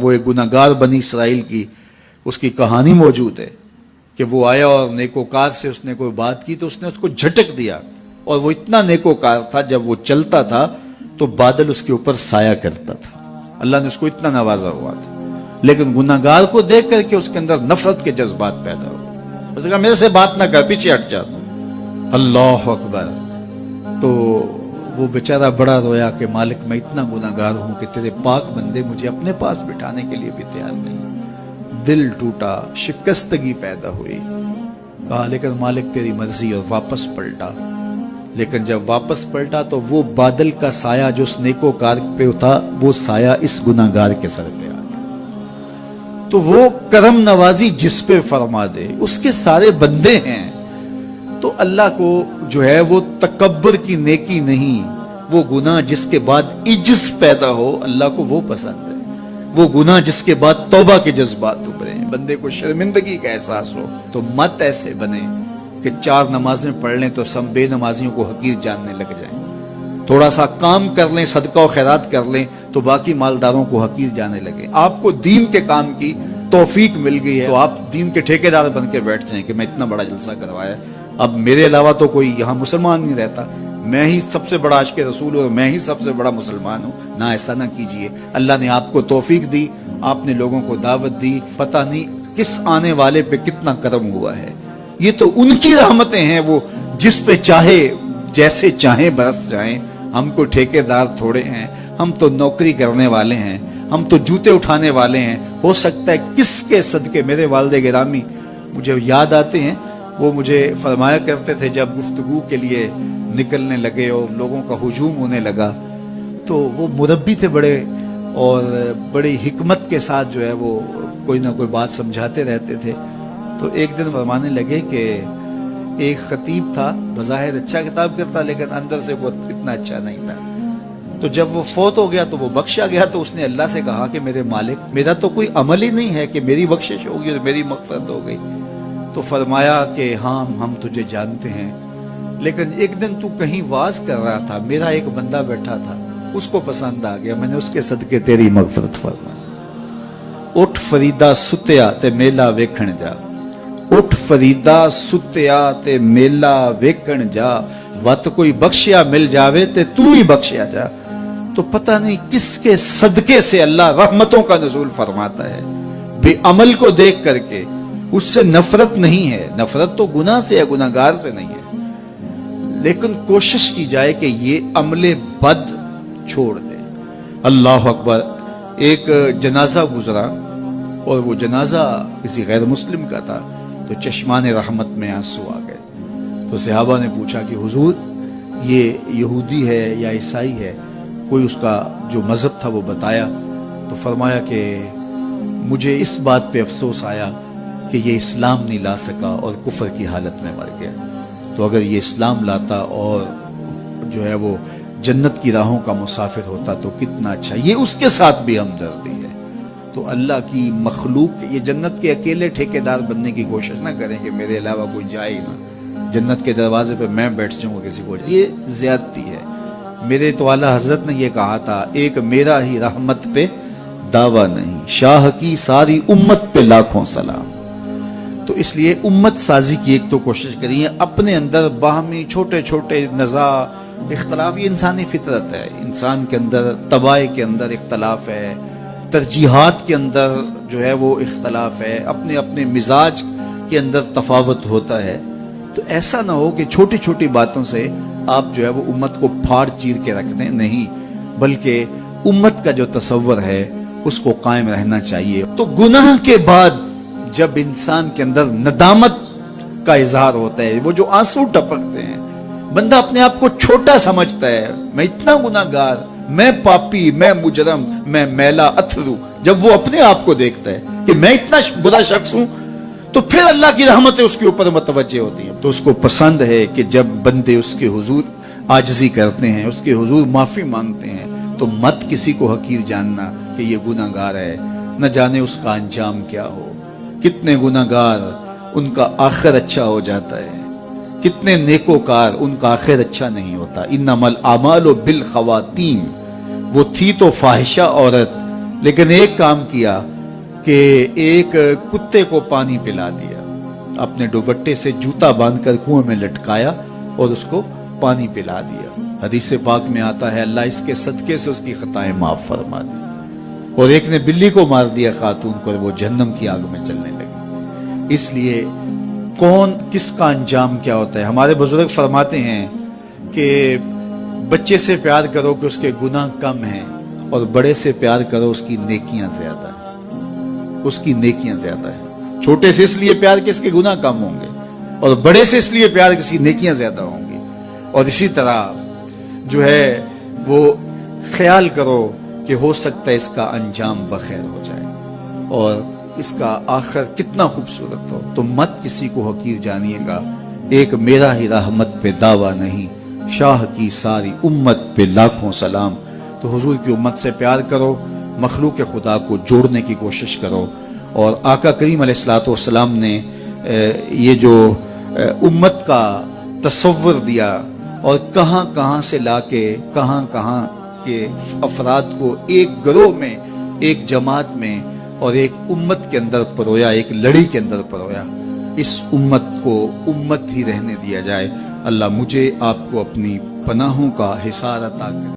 وہ ایک گناہگار بنی اسرائیل کی اس کی کہانی موجود ہے کہ وہ آیا اور نیکوکار سے اس نے کوئی بات کی تو اس نے اس کو جھٹک دیا، اور وہ اتنا نیکوکار تھا جب وہ چلتا تھا تو بادل اس کے اوپر سایہ کرتا تھا، اللہ نے اس کو اتنا نوازا ہوا تھا، لیکن گناہگار کو دیکھ کر کے اس کے اندر نفرت کے جذبات پیدا ہوئے، اس نے کہا میرے سے بات نہ کر، پیچھے ہٹ جا۔ اللہ اکبر۔ تو وہ بیچارہ بڑا رویا کہ مالک میں اتنا گناہگار ہوں کہ تیرے پاک بندے مجھے اپنے پاس بٹھانے کے لیے بھی تیار نہیں۔ دل ٹوٹا، شکستگی پیدا ہوئی، کہا لیکن مالک تیری مرضی، اور واپس پلٹا۔ لیکن جب واپس پلٹا تو وہ بادل کا سایہ جو اس نیکوکار پہ تھا وہ سایہ اس گناہگار کے سر پہ آ گیا۔ تو وہ کرم نوازی جس پہ فرما دے اس کے سارے بندے ہیں، تو اللہ کو جو ہے وہ تکبر کی نیکی نہیں، وہ گناہ جس کے بعد عجز پیدا ہو اللہ کو وہ پسند ہے، وہ گناہ جس کے بعد توبہ کے جذبات ابھریں، بندے کو شرمندگی کا احساس ہو۔ تو مت ایسے بنے کہ 4 نمازیں پڑھ لیں تو سب بے نمازیوں کو حقیر جاننے لگ جائیں، تھوڑا سا کام کر لیں، صدقہ و خیرات کر لیں تو باقی مالداروں کو حقیر جانے لگیں۔ آپ کو دین کے کام کی توفیق مل گئی ہے تو آپ دین کے ٹھیکیدار بن کے بیٹھ جائیں کہ میں اتنا بڑا جلسہ کروایا، اب میرے علاوہ تو کوئی یہاں مسلمان نہیں رہتا، میں ہی سب سے بڑا عاشق رسول ہوں اور میں ہی سب سے بڑا مسلمان ہوں۔ نہ، ایسا نہ کیجئے۔ اللہ نے آپ کو توفیق دی، آپ نے لوگوں کو دعوت دی، پتہ نہیں کس آنے والے پہ کتنا کرم ہوا ہے۔ یہ تو ان کی رحمتیں ہیں، وہ جس پہ چاہے جیسے چاہیں برس جائیں۔ ہم کو ٹھیکیدار تھوڑے ہیں، ہم تو نوکری کرنے والے ہیں، ہم تو جوتے اٹھانے والے ہیں۔ ہو سکتا ہے کس کے صدقے میرے والد گرامی مجھے یاد آتے ہیں، وہ مجھے فرمایا کرتے تھے جب گفتگو کے لیے نکلنے لگے اور لوگوں کا ہجوم ہونے لگا، تو وہ مربی تھے بڑے، اور بڑی حکمت کے ساتھ جو ہے وہ کوئی نہ کوئی بات سمجھاتے رہتے تھے۔ تو ایک دن فرمانے لگے کہ ایک خطیب تھا، بظاہر اچھا کتاب کرتا لیکن اندر سے وہ اتنا اچھا نہیں تھا، تو جب وہ فوت ہو گیا تو وہ بخشا گیا، تو اس نے اللہ سے کہا کہ میرے مالک میرا تو کوئی عمل ہی نہیں ہے کہ میری بخشش ہوگی اور میری مغفرت ہو گئی۔ تو فرمایا کہ ہاں ہم تجھے جانتے ہیں، لیکن ایک دن تو کہیں واز کر رہا تھا، میرا ایک بندہ بیٹھا تھا، اس کو پسند آ گیا، میں نے اس کے صدقے تیری مغفرت فرمائی۔ اٹھ فریدا ستیا تے میلا ویکھن جا، اٹھ فریدا ستیا تے میلا ویکھن جا، وت کوئی بخشیا مل جاوے تے تو ہی بخشیا جا۔ تو پتہ نہیں کس کے صدقے سے اللہ رحمتوں کا نزول فرماتا ہے۔ بے عمل کو دیکھ کر کے اس سے نفرت نہیں ہے، نفرت تو گناہ سے ہے، گناہگار سے نہیں ہے، لیکن کوشش کی جائے کہ یہ عمل بد چھوڑ دیں۔ اللہ اکبر۔ ایک جنازہ گزرا اور وہ جنازہ کسی غیر مسلم کا تھا، تو چشمان رحمت میں آنسو آ گئے۔ تو صحابہ نے پوچھا کہ حضور یہ یہودی ہے یا عیسائی ہے، کوئی اس کا جو مذہب تھا وہ بتایا۔ تو فرمایا کہ مجھے اس بات پہ افسوس آیا کہ یہ اسلام نہیں لا سکا اور کفر کی حالت میں مر گیا، تو اگر یہ اسلام لاتا اور جو ہے وہ جنت کی راہوں کا مسافر ہوتا تو کتنا اچھا۔ یہ اس کے ساتھ بھی ہمدردی ہے۔ تو اللہ کی مخلوق، یہ جنت کے اکیلے ٹھیکیدار بننے کی کوشش نہ کریں کہ میرے علاوہ کوئی جائے نہ، جنت کے دروازے پہ میں بیٹھ جاؤں گا کسی کو، یہ زیادتی ہے۔ میرے تو اعلیٰ حضرت نے یہ کہا تھا، ایک میرا ہی رحمت پہ دعویٰ نہیں، شاہ کی ساری امت پہ لاکھوں سلام۔ تو اس لیے امت سازی کی ایک تو کوشش کریے، اپنے اندر باہمی چھوٹے چھوٹے نزاع اختلاف، یہ انسانی فطرت ہے، انسان کے اندر طباع کے اندر اختلاف ہے، ترجیحات کے اندر جو ہے وہ اختلاف ہے، اپنے اپنے مزاج کے اندر تفاوت ہوتا ہے۔ تو ایسا نہ ہو کہ چھوٹی چھوٹی باتوں سے آپ جو ہے وہ امت کو پھاڑ چیر کے رکھ دیں، نہیں، بلکہ امت کا جو تصور ہے اس کو قائم رہنا چاہیے۔ تو گناہ کے بعد جب انسان کے اندر ندامت کا اظہار ہوتا ہے، وہ جو آنسو ٹپکتے ہیں، بندہ اپنے آپ کو چھوٹا سمجھتا ہے، میں اتنا گناہگار، میں پاپی، میں مجرم، میں میلا اتھرو، جب وہ اپنے آپ کو دیکھتا ہے کہ میں اتنا برا شخص ہوں، تو پھر اللہ کی رحمتیں اس کے اوپر متوجہ ہوتی ہیں۔ تو اس کو پسند ہے کہ جب بندے اس کے حضور عاجزی کرتے ہیں، اس کے حضور معافی مانگتے ہیں، تو مت کسی کو حقیر جاننا کہ یہ گناہگار ہے، نہ جانے اس کا انجام کیا ہو۔ کتنے گناہگار ان کا آخر اچھا ہو جاتا ہے، کتنے نیکوکار ان کا آخر اچھا نہیں ہوتا۔ انما الاعمال بالخواتیم، وہ تھی تو فاحشہ عورت لیکن ایک کام کیا کہ ایک کتے کو پانی پلا دیا، اپنے دوپٹے سے جوتا باندھ کر کنویں میں لٹکایا اور اس کو پانی پلا دیا۔ حدیث پاک میں آتا ہے اللہ اس کے صدقے سے اس کی خطائیں معاف فرما دی۔ اور ایک نے بلی کو مار دیا خاتون کو، وہ جہنم کی آگ میں جلنے لگی۔ اس لیے کون کس کا انجام کیا ہوتا ہے؟ ہمارے بزرگ فرماتے ہیں کہ بچے سے پیار کرو کہ اس کے گناہ کم ہیں، اور بڑے سے پیار کرو اس کی نیکیاں زیادہ ہیں، اس کی نیکیاں زیادہ ہیں۔ چھوٹے سے اس لیے پیار کہ اس کے گناہ کم ہوں گے، اور بڑے سے اس لیے پیار کہ اس کی نیکیاں زیادہ ہوں گی۔ اور اسی طرح جو ہے وہ خیال کرو کہ ہو سکتا ہے اس کا انجام بخیر ہو جائے اور اس کا آخر کتنا خوبصورت ہو، تو مت کسی کو حقیر جانیے گا۔ ایک میرا ہی رحمت پہ دعویٰ نہیں، شاہ کی ساری امت پہ لاکھوں سلام۔ تو حضور کی امت سے پیار کرو، مخلوق خدا کو جوڑنے کی کوشش کرو، اور آقا کریم علیہ الصلوۃ والسلام نے یہ جو امت کا تصور دیا اور کہاں کہاں سے لا کے کہاں کہاں کے افراد کو ایک گروہ میں، ایک جماعت میں اور ایک امت کے اندر پرویا، ایک لڑی کے اندر پرویا، اس امت کو امت ہی رہنے دیا جائے۔ اللہ مجھے آپ کو اپنی پناہوں کا حصار عطا کرے۔